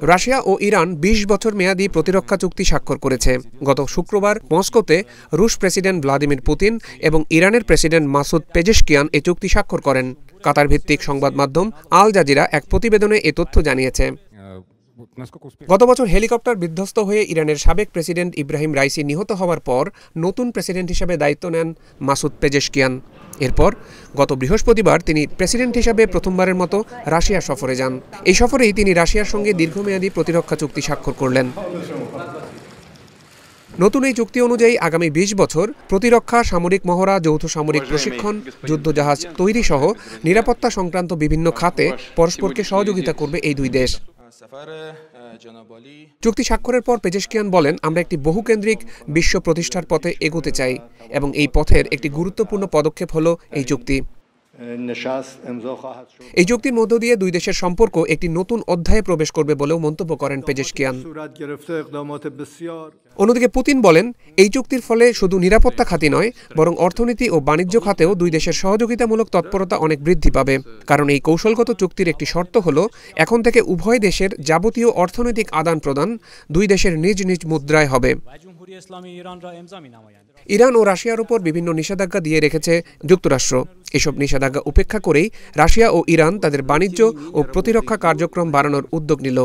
Russia ও Iran ২০ বছর মেয়াদী প্রতিরক্ষা চুক্তি স্বাক্ষর করেছে। গত শুক্রবার মস্কোতে রুশ প্রেসিডেন্ট ভ্লাদিমির পুতিন এবং ইরানের প্রেসিডেন্ট মাসুদ পেজেশকিয়ান এ চুক্তি স্বাক্ষর করেন। কাতার ভিত্তিক সংবাদ মাধ্যম আল জাজিরা এক প্রতিবেদনে এ তথ্য জানিয়েছে। গত বছর হেলিকপ্টার বিধ্বস্ত হয়ে ইরানের সাবেক প্রেসিডেন্ট ইব্রাহিম রাইসি নিহত হওয়ার পর নতুন প্রেসিডেন্ট হিসেবে দায়িত্ব নেন মাসুদ পেজেশকিয়ান। এরপর গত বৃহস্পতিবার তিনি প্রেসিডেন্ট হিসেবে প্রথমবারের মতো রাশিয়া সফরে যান। এই সফরেই তিনি রাশিয়ার সঙ্গে দীর্ঘমেয়াদী প্রতিরক্ষা চুক্তি স্বাক্ষর করলেন। নতুন এই চুক্তি অনুযায়ী আগামী ২০ বছর প্রতিরক্ষা, সামরিক মহড়া, যৌথ সামরিক প্রশিক্ষণ, যুদ্ধজাহাজ তৈরি সহ নিরাপত্তা সংক্রান্ত বিভিন্ন খাতে পরস্পরকে সহযোগিতা করবে এই দুই দেশ। চুক্তি স্বাক্ষরের পর পেজেশকিয়ান বলেন, আমরা একটি বহুকেন্দ্রিক বিশ্ব প্রতিষ্ঠার পথে এগোতে চাই এবং এই পথের একটি গুরুত্বপূর্ণ পদক্ষেপ হল এই চুক্তি। এই চুক্তির মধ্য দিয়ে দুই দেশের সম্পর্ক একটি নতুন অধ্যায়ে প্রবেশ করবে বলেও মন্তব্য করেন পেজেশকিয়ান। অন্যদিকে পুতিন বলেন, এই চুক্তির ফলে শুধু নিরাপত্তা খাতে নয় বরং অর্থনীতি ও বাণিজ্য খাতেও দুই দেশের সহযোগিতামূলক তৎপরতা অনেক বৃদ্ধি পাবে। কারণ এই কৌশলগত চুক্তির একটি শর্ত হল এখন থেকে উভয় দেশের যাবতীয় অর্থনৈতিক আদান প্রদান দুই দেশের নিজ নিজ মুদ্রায় হবে। ইরান ও রাশিয়ার উপর বিভিন্ন নিষেধাজ্ঞা দিয়ে রেখেছে যুক্তরাষ্ট্র। এসব নিষেধাজ্ঞা উপেক্ষা করেই রাশিয়া ও ইরান তাদের বাণিজ্য ও প্রতিরক্ষা কার্যক্রম বাড়ানোর উদ্যোগ নিল।